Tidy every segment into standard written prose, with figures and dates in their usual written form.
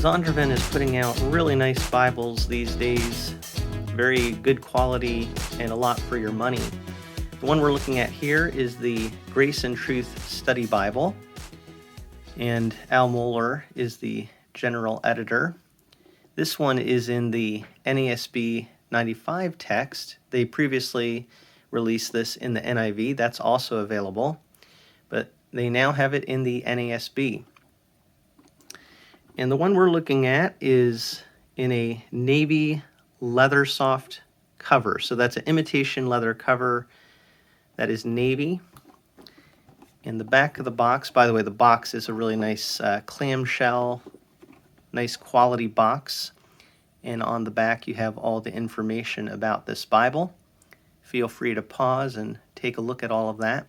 Zondervan is putting out really nice Bibles these days, very good quality and a lot for your money. The one we're looking at here is the Grace and Truth Study Bible, and Al Mohler is the general editor. This one is in the NASB 95 text. They previously released this in the NIV. That's also available, but they now have it in the NASB. And the one we're looking at is in a navy leather soft cover. So that's an imitation leather cover that is navy. And the back of the box, by the way, the box is a really nice clamshell, nice quality box. And on the back you have all the information about this Bible. Feel free to pause and take a look at all of that.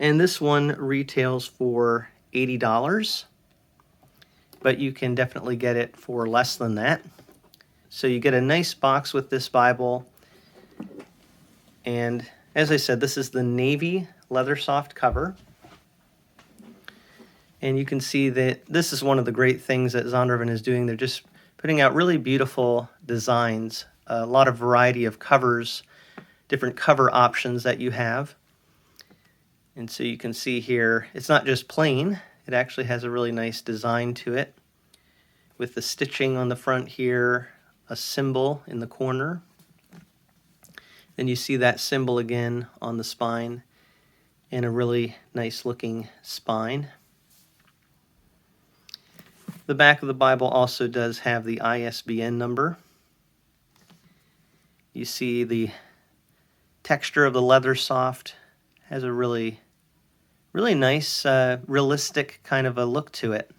And this one retails for $80. But you can definitely get it for less than that. So you get a nice box with this Bible. And as I said, this is the navy leather soft cover. And you can see that this is one of the great things that Zondervan is doing. They're just putting out really beautiful designs, a lot of variety of covers, different cover options that you have. And so you can see here, it's not just plain. It actually has a really nice design to it with the stitching on the front here, a symbol in the corner. Then you see that symbol again on the spine and a really nice looking spine. The back of the Bible also does have the ISBN number. You see the texture of the leather soft has a really nice, realistic kind of a look to it.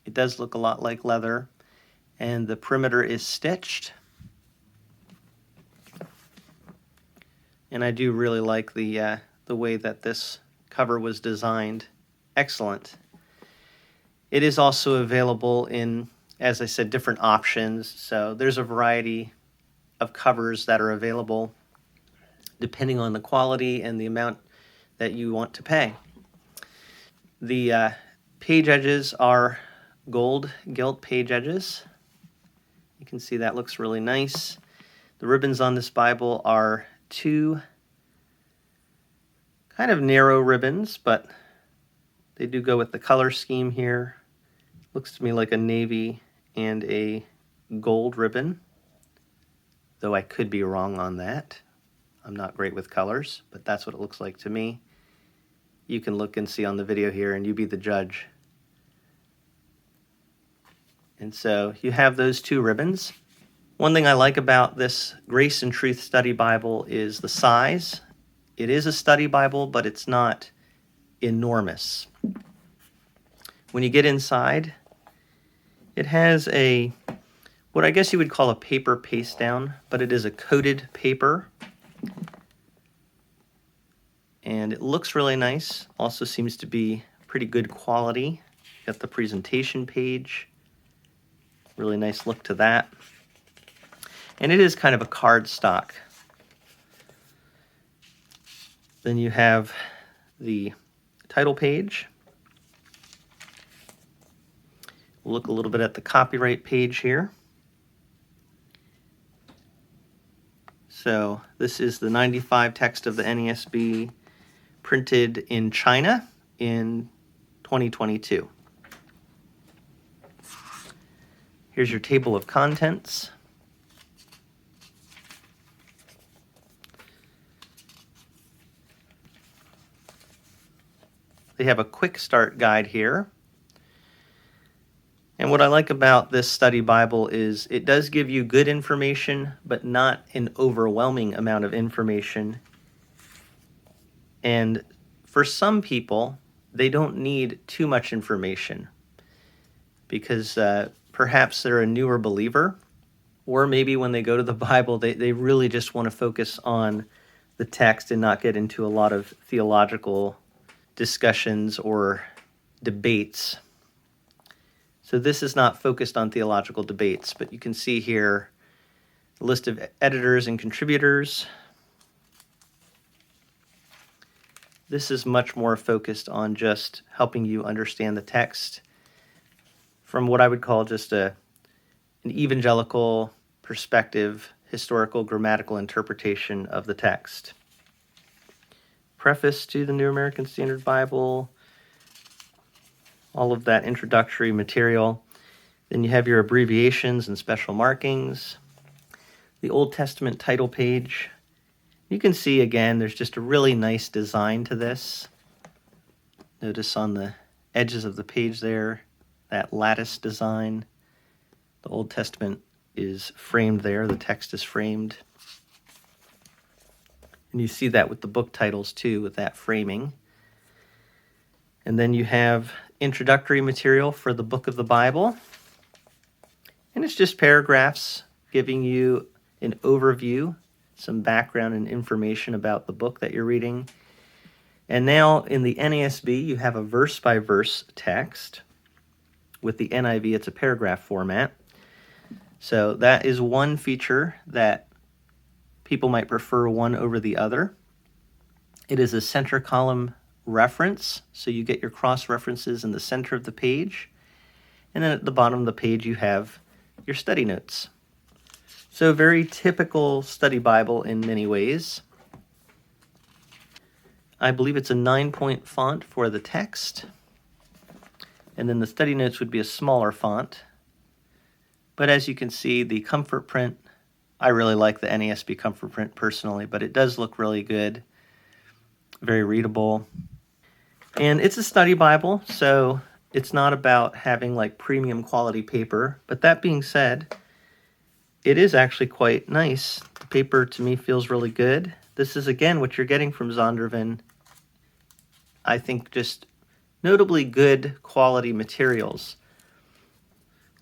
It does look a lot like leather, and the perimeter is stitched. And I do really like the way that this cover was designed. Excellent. It is also available in, as I said, different options. So there's a variety of covers that are available depending on the quality and the amount that you want to pay. The page edges are gold gilt page edges. You can see that looks really nice. The ribbons on this Bible are two kind of narrow ribbons, but they do go with the color scheme here. Looks to me like a navy and a gold ribbon, though I could be wrong on that. I'm not great with colors, but that's what it looks like to me. You can look and see on the video here, and you be the judge. And so you have those two ribbons. One thing I like about this Grace and Truth Study Bible is the size. It is a study Bible, but it's not enormous. When you get inside, it has what I guess you would call a paper paste down, but it is a coated paper. And it looks really nice. Also seems to be pretty good quality. Got the presentation page. Really nice look to that. And it is kind of a cardstock. Then you have the title page. We'll look a little bit at the copyright page here. So this is the 95 text of the NASB, printed in China in 2022. Here's your table of contents. They have a quick start guide here. And And what I like about this study Bible is it does give you good information, but not an overwhelming amount of information. And for some people, they don't need too much information because perhaps they're a newer believer, or maybe when they go to the Bible, they really just want to focus on the text and not get into a lot of theological discussions or debates. So this is not focused on theological debates, but you can see here a list of editors and contributors. This is much more focused on just helping you understand the text from what I would call just an evangelical perspective, historical, grammatical interpretation of the text. Preface to the New American Standard Bible, all of that introductory material. Then you have your abbreviations and special markings. The Old Testament title page. You can see, again, there's just a really nice design to this. Notice on the edges of the page there, that lattice design. The Old Testament is framed there. The text is framed. And you see that with the book titles, too, with that framing. And then you have introductory material for the book of the Bible. And it's just paragraphs giving you an overview, some background and information about the book that you're reading. And now in the NASB, you have a verse-by-verse text. With the NIV, it's a paragraph format. So that is one feature that people might prefer one over the other. It is a center column reference, so you get your cross-references in the center of the page. And then at the bottom of the page, you have your study notes. So very typical study Bible in many ways. I believe it's a 9-point font for the text. And then the study notes would be a smaller font. But as you can see, the comfort print, I really like the NASB comfort print personally, but it does look really good. Very readable. And it's a study Bible, so it's not about having like premium quality paper. But that being said, it is actually quite nice. The paper to me feels really good. This is again what you're getting from Zondervan. I think just notably good quality materials.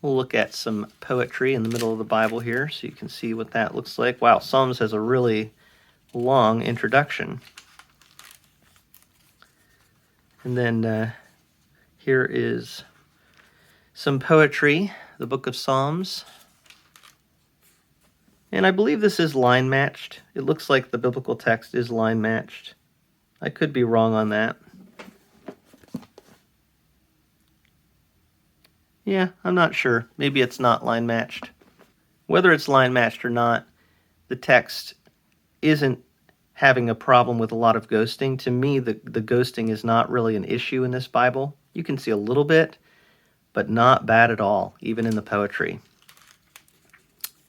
We'll look at some poetry in the middle of the Bible here so you can see what that looks like. Wow, Psalms has a really long introduction. And then here is some poetry, the book of Psalms. And I believe this is line matched. It looks like the biblical text is line matched. I could be wrong on that. Yeah, I'm not sure. Maybe it's not line matched. Whether it's line matched or not, the text isn't having a problem with a lot of ghosting. To me, the ghosting is not really an issue in this Bible. You can see a little bit, but not bad at all, even in the poetry.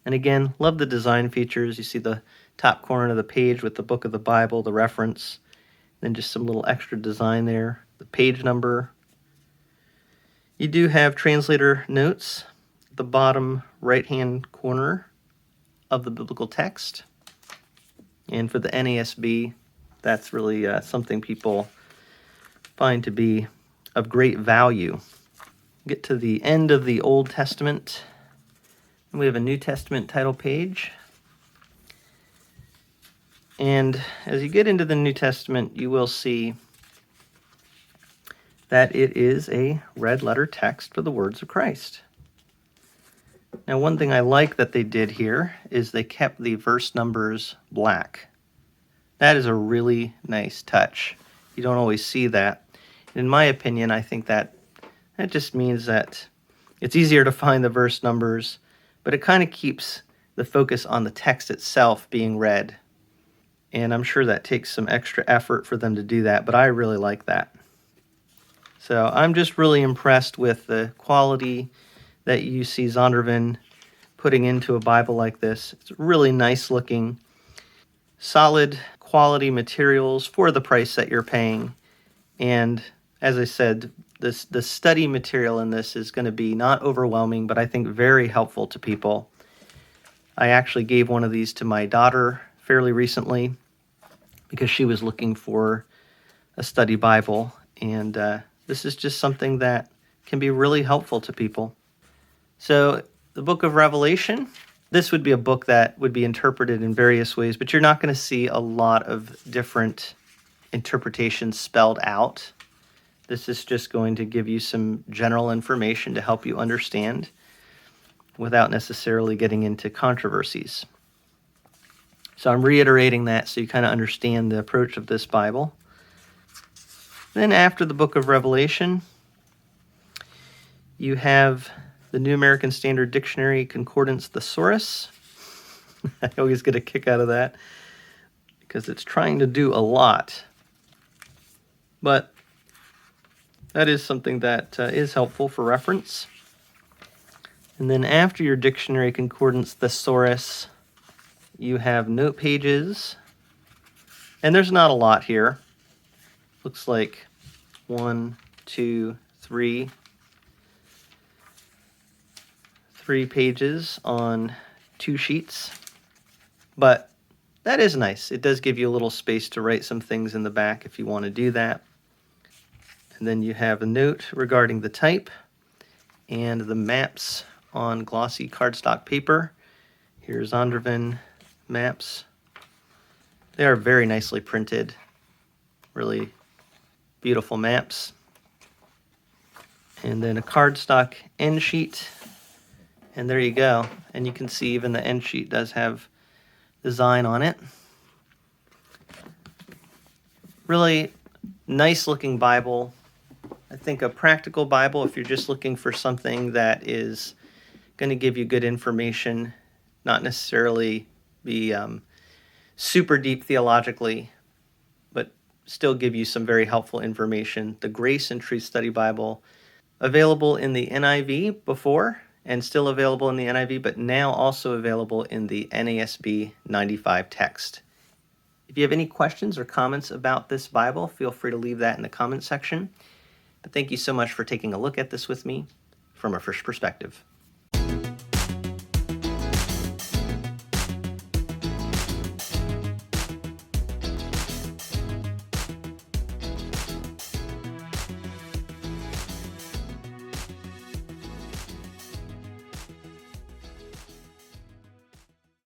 And again, love the design features. You see the top corner of the page with the book of the Bible, the reference, then just some little extra design there, the page number. You do have translator notes at the bottom right-hand corner of the biblical text. And for the NASB, that's really something people find to be of great value. Get to the end of the Old Testament, and we have a New Testament title page. And as you get into the New Testament, you will see that it is a red letter text for the words of Christ. Now, one thing I like that they did here is they kept the verse numbers black. That is a really nice touch. You don't always see that. In my opinion, I think that just means that it's easier to find the verse numbers, but it kind of keeps the focus on the text itself being read. And I'm sure that takes some extra effort for them to do that, but I really like that. So I'm just really impressed with the quality that you see Zondervan putting into a Bible like this. It's really nice looking, solid quality materials for the price that you're paying. And as I said, the study material in this is going to be not overwhelming, but I think very helpful to people. I actually gave one of these to my daughter fairly recently because she was looking for a study Bible, and this is just something that can be really helpful to people. So the book of Revelation, this would be a book that would be interpreted in various ways, but you're not going to see a lot of different interpretations spelled out. This is just going to give you some general information to help you understand without necessarily getting into controversies. So I'm reiterating that so you kind of understand the approach of this Bible. Then after the book of Revelation, you have the New American Standard Dictionary Concordance Thesaurus. I always get a kick out of that because it's trying to do a lot. But that is something that is helpful for reference. And then after your Dictionary Concordance Thesaurus, you have note pages. And there's not a lot here. Looks like 1, 2, 3. 3 pages on 2 sheets. But that is nice. It does give you a little space to write some things in the back if you want to do that. And then you have a note regarding the type and the maps on glossy cardstock paper. Here's Zondervan maps. They are very nicely printed. Really beautiful maps. And then a cardstock end sheet. And there you go. And you can see even the end sheet does have design on it. Really nice looking Bible. I think a practical Bible if you're just looking for something that is going to give you good information, not necessarily be super deep theologically, but still give you some very helpful information. The Grace and Truth Study Bible, available in the NIV before, and still available in the NIV, but now also available in the NASB 95 text. If you have any questions or comments about this Bible, feel free to leave that in the comment section. But thank you so much for taking a look at this with me from a fresh perspective.